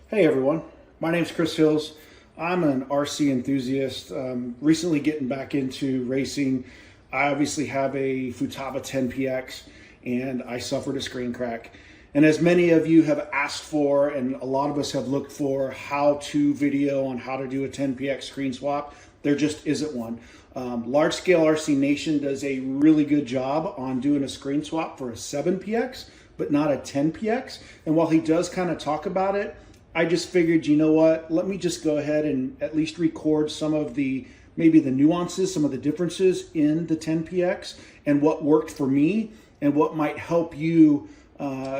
Hey everyone, my name's Chris Hills. I'm an RC enthusiast, recently getting back into racing. I obviously have a Futaba 10PX and I suffered a screen crack. And as many of you have asked for, and a lot of us have looked for how-to video on how to do a 10PX screen swap, there just isn't one. Large Scale RC Nation does a really good job on doing a screen swap for a 7PX, but not a 10PX. And while he does kind of talk about it, I just figured, you know what, let me just go ahead and at least record some of the, maybe the nuances, some of the differences in the 10PX and what worked for me and what might help you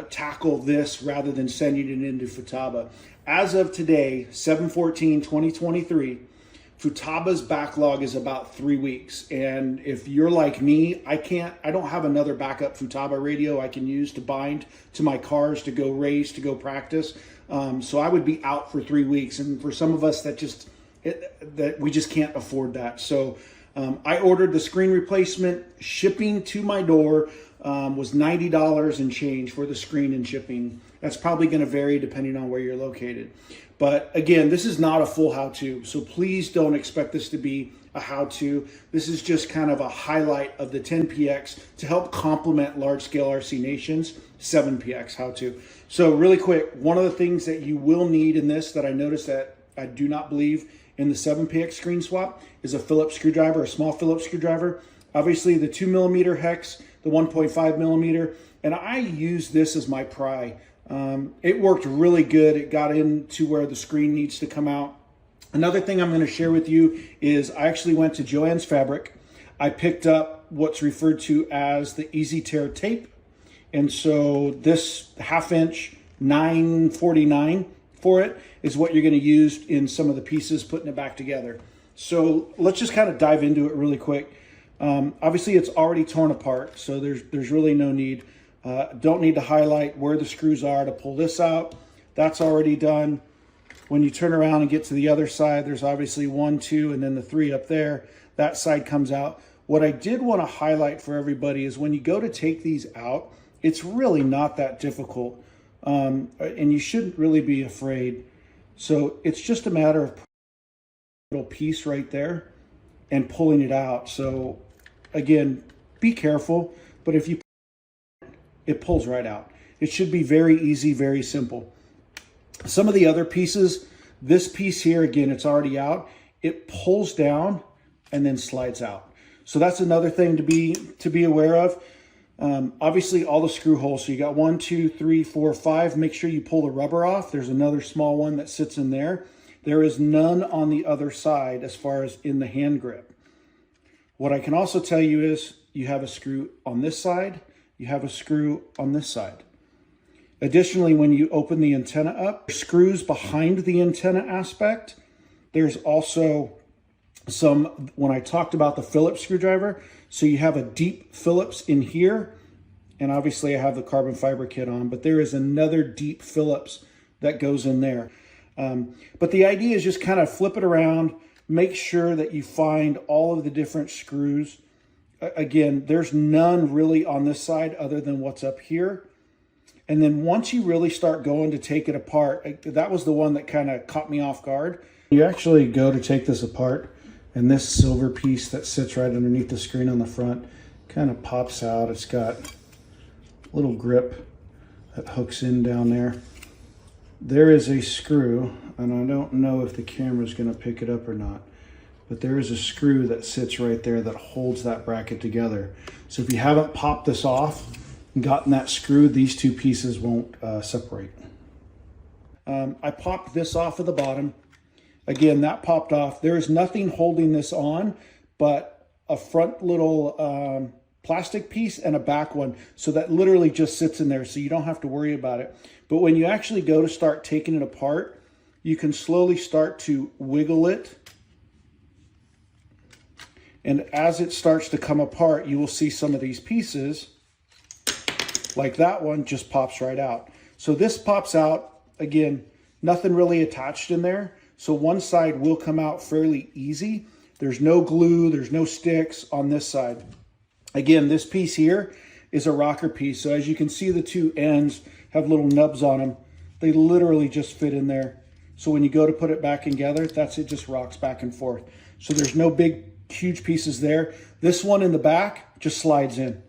tackle this rather than sending it into Futaba. As of today, 7/14/2023, Futaba's backlog is about 3 weeks. And if you're like me, I don't have another backup Futaba radio I can use to bind to my cars to go race, to go practice. So I would be out for 3 weeks. And for some of us that we just can't afford that. So I ordered the screen replacement. Shipping to my door was $90 and change for the screen and shipping. That's probably going to vary depending on where you're located. But again, this is not a full how-to, so please don't expect this to be a how-to. This is just kind of a highlight of the 10PX to help complement Large Scale RC Nation's 7PX how-to. So really quick, one of the things that you will need in this that I noticed that I do not believe in the 7PX screen swap is a Phillips screwdriver, a small Phillips screwdriver. Obviously the 2mm hex, the 1.5mm, and I use this as my pry. It worked really good. It got into where the screen needs to come out. Another thing I'm going to share with you is I actually went to Joann's Fabric. I picked up what's referred to as the Easy Tear tape. And so this 1/2 inch 949 for it is what you're going to use in some of the pieces, putting it back together. So let's just kind of dive into it really quick. Obviously it's already torn apart, so there's really no need. Don't need to highlight where the screws are to pull this out. That's already done. When you turn around and get to the other side, there's obviously 1, 2, and then the 3 up there. That side comes out. What I did want to highlight for everybody is when you go to take these out, it's really not that difficult. And you shouldn't really be afraid. So it's just a matter of putting a little piece right there and pulling it out. So again, be careful, but if you it pulls right out. It should be very easy, very simple. Some of the other pieces, this piece here, again, it's already out. It pulls down and then slides out. So that's another thing to be aware of. Obviously, all the screw holes. So you got 1, 2, 3, 4, 5. Make sure you pull the rubber off. There's another small one that sits in there. There is none on the other side as far as in the hand grip. What I can also tell you is you have a screw on this side. You have a screw on this side. Additionally, when you open the antenna up, screws behind the antenna aspect. There's also some, when I talked about the Phillips screwdriver, so you have a deep Phillips in here, and obviously I have the carbon fiber kit on, but there is another deep Phillips that goes in there. But the idea is just kind of flip it around, make sure that you find all of the different screws. Again, there's none really on this side other than what's up here. And then once you really start going to take it apart, that was the one that kind of caught me off guard. You actually go to take this apart, and this silver piece that sits right underneath the screen on the front kind of pops out. It's got a little grip that hooks in down there. There is a screw, and I don't know if the camera's going to pick it up or not, but there is a screw that sits right there that holds that bracket together. So if you haven't popped this off and gotten that screw, these two pieces won't separate. I popped this off of the bottom. Again, that popped off. There is nothing holding this on but a front little plastic piece and a back one. So that literally just sits in there, so you don't have to worry about it. But when you actually go to start taking it apart, you can slowly start to wiggle it. And as it starts to come apart, you will see some of these pieces, like that one, just pops right out. So this pops out, again, nothing really attached in there. So one side will come out fairly easy. There's no glue, there's no sticks on this side. Again, this piece here is a rocker piece. So as you can see, the two ends have little nubs on them. They literally just fit in there. So when you go to put it back together, that's it, just rocks back and forth. So there's no big, huge pieces there. This one in the back just slides in.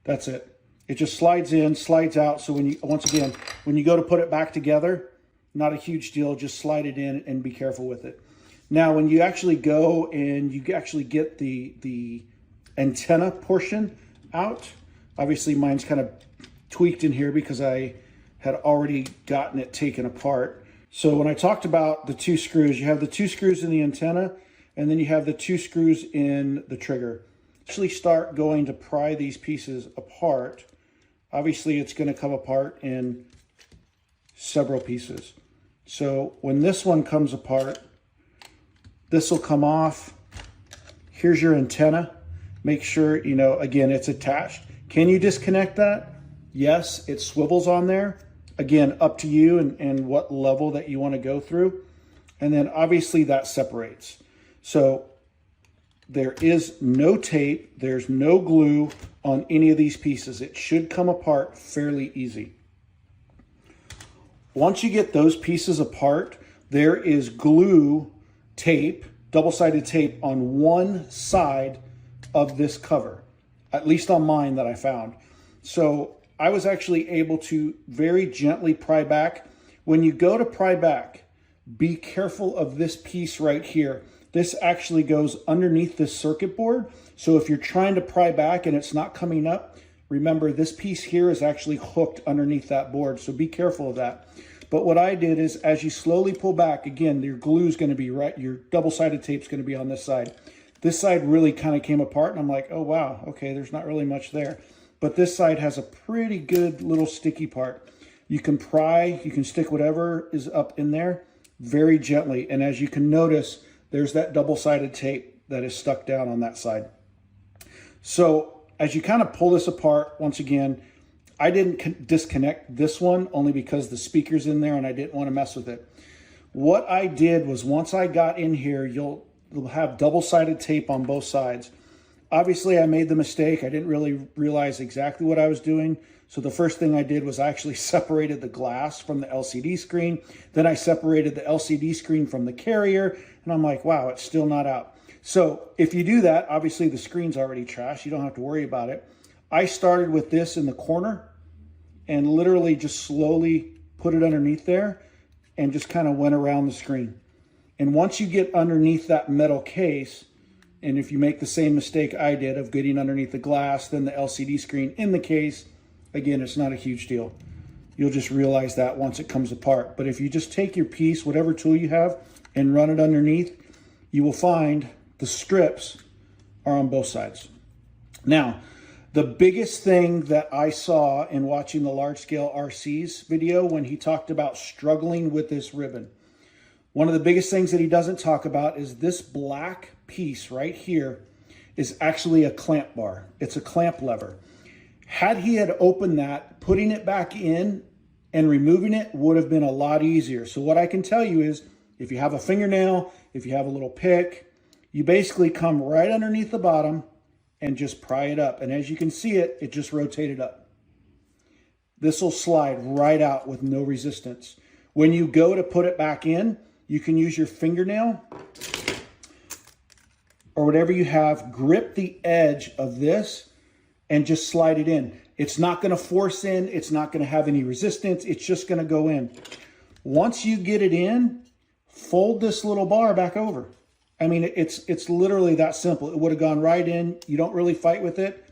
That's it. It just slides in, slides out. So when you, once again, when you go to put it back together, not a huge deal, just slide it in and be careful with it. Now, when you actually go and you actually get the antenna portion out, obviously mine's kind of tweaked in here because I had already gotten it taken apart. So when I talked about the 2 screws, you have the 2 screws in the antenna, and then you have the 2 screws in the trigger. Actually start going to pry these pieces apart. Obviously it's going to come apart in several pieces. So when this one comes apart, this will come off. Here's your antenna. Make sure, you know, again, it's attached. Can you disconnect that? Yes, it swivels on there. Again, up to you and what level that you want to go through. And then obviously that separates. So there is no tape, there's no glue on any of these pieces. It should come apart fairly easy. Once you get those pieces apart, there is glue tape, double-sided tape on one side of this cover, at least on mine that I found. So I was actually able to very gently pry back. When you go to pry back, be careful of this piece right here. This actually goes underneath this circuit board. So if you're trying to pry back and it's not coming up, remember this piece here is actually hooked underneath that board. So be careful of that. But what I did is as you slowly pull back, again, your glue is going to be right, your double-sided tape is going to be on this side. This side really kind of came apart and I'm like, oh wow, okay, there's not really much there. But this side has a pretty good little sticky part. You can pry, you can stick whatever is up in there very gently. And as you can notice, there's that double-sided tape that is stuck down on that side. So as you kind of pull this apart, once again, I didn't disconnect this one only because the speaker's in there and I didn't want to mess with it. What I did was once I got in here, you'll have double-sided tape on both sides. Obviously, I made the mistake. I didn't really realize exactly what I was doing. So the first thing I did was I actually separated the glass from the LCD screen. Then I separated the LCD screen from the carrier. And I'm like, wow, it's still not out. So if you do that, obviously the screen's already trashed. You don't have to worry about it. I started with this in the corner and literally just slowly put it underneath there and just kind of went around the screen. And once you get underneath that metal case, and if you make the same mistake I did of getting underneath the glass, then the LCD screen in the case, again, it's not a huge deal. You'll just realize that once it comes apart. But if you just take your piece, whatever tool you have, and run it underneath, you will find the strips are on both sides. Now, the biggest thing that I saw in watching the Large Scale RC's video when he talked about struggling with this ribbon, one of the biggest things that he doesn't talk about is this black piece right here is actually a clamp bar. It's a clamp lever. Had he had opened that, putting it back in and removing it would have been a lot easier. So what I can tell you is if you have a fingernail, if you have a little pick, you basically come right underneath the bottom and just pry it up. And as you can see it, it just rotated up. This will slide right out with no resistance. When you go to put it back in, you can use your fingernail or whatever you have, grip the edge of this and just slide it in. It's not going to force in. It's not going to have any resistance. It's just going to go in. Once you get it in, fold this little bar back over. I mean, it's literally that simple. It would have gone right in. You don't really fight with it,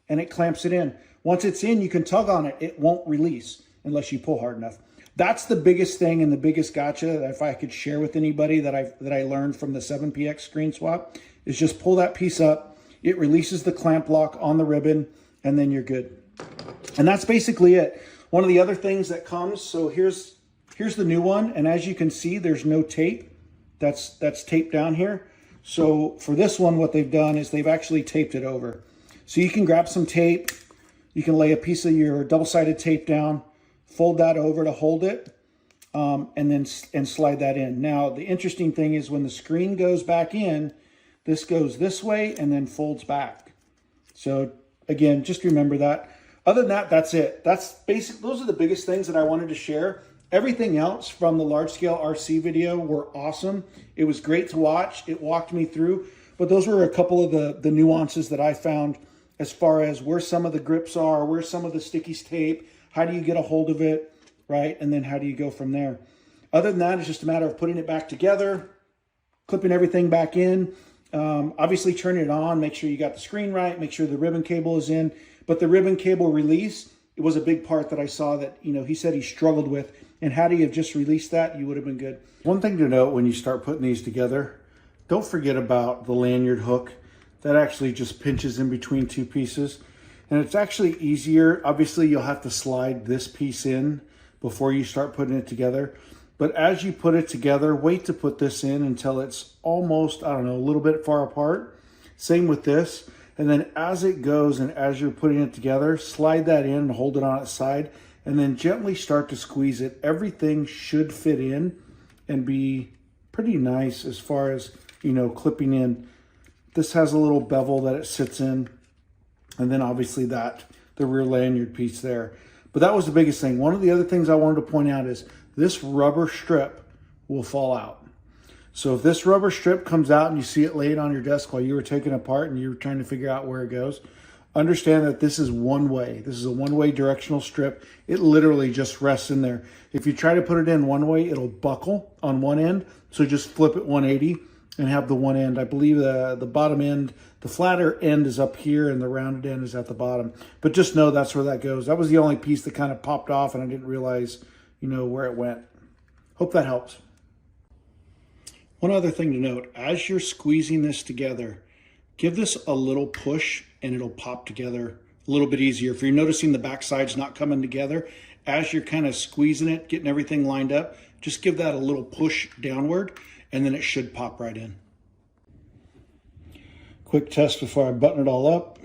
and it clamps it in. Once it's in, you can tug on it. It won't release unless you pull hard enough. That's the biggest thing and the biggest gotcha that if I could share with anybody that I learned from the 7PX screen swap is just pull that piece up. It releases the clamp lock on the ribbon, and then you're good. And that's basically it. One of the other things that comes, so here's the new one, and as you can see, there's no tape. That's taped down here. So for this one, what they've done is they've actually taped it over. So you can grab some tape, you can lay a piece of your double-sided tape down, fold that over to hold it, and slide that in. Now, the interesting thing is when the screen goes back in, this goes this way and then folds back. So again, just remember that. Other than that, that's it. That's basic. Those are the biggest things that I wanted to share. Everything else from the large scale RC video were awesome. It was great to watch. It walked me through, but those were a couple of the nuances that I found as far as where some of the grips are, where some of the stickies tape, how do you get a hold of it, right? And then how do you go from there? Other than that, it's just a matter of putting it back together, clipping everything back in, obviously turning it on, make sure you got the screen right, make sure the ribbon cable is in. But the ribbon cable release, it was a big part that I saw that, he said he struggled with. And had he have just released that, you would have been good. One thing to note when you start putting these together, don't forget about the lanyard hook. That actually just pinches in between two pieces. And it's actually easier. Obviously, you'll have to slide this piece in before you start putting it together. But as you put it together, wait to put this in until it's almost, I don't know, a little bit far apart. Same with this. And then as it goes and as you're putting it together, slide that in and hold it on its side. And then gently start to squeeze it. Everything should fit in and be pretty nice as far as, clipping in. This has a little bevel that it sits in. And then obviously the rear lanyard piece there. But that was the biggest thing. One of the other things I wanted to point out is this rubber strip will fall out. So if this rubber strip comes out and you see it laid on your desk while you were taking it apart and you were trying to figure out where it goes, understand that this is one way. This is a one-way directional strip. It literally just rests in there. If you try to put it in one way, it'll buckle on one end. So just flip it 180 and have the one end. I believe the bottom end, the flatter end is up here and the rounded end is at the bottom. But just know that's where that goes. That was the only piece that kind of popped off and I didn't realize, where it went. Hope that helps. One other thing to note, as you're squeezing this together, give this a little push and it'll pop together a little bit easier. If you're noticing the back side's not coming together, as you're kind of squeezing it, getting everything lined up, just give that a little push downward and then it should pop right in. Quick test before I button it all up.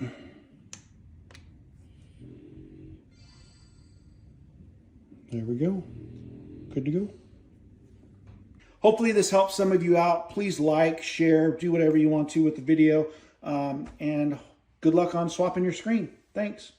There we go. Good to go. Hopefully this helps some of you out. Please like, share, do whatever you want to with the video. And good luck on swapping your screen. Thanks.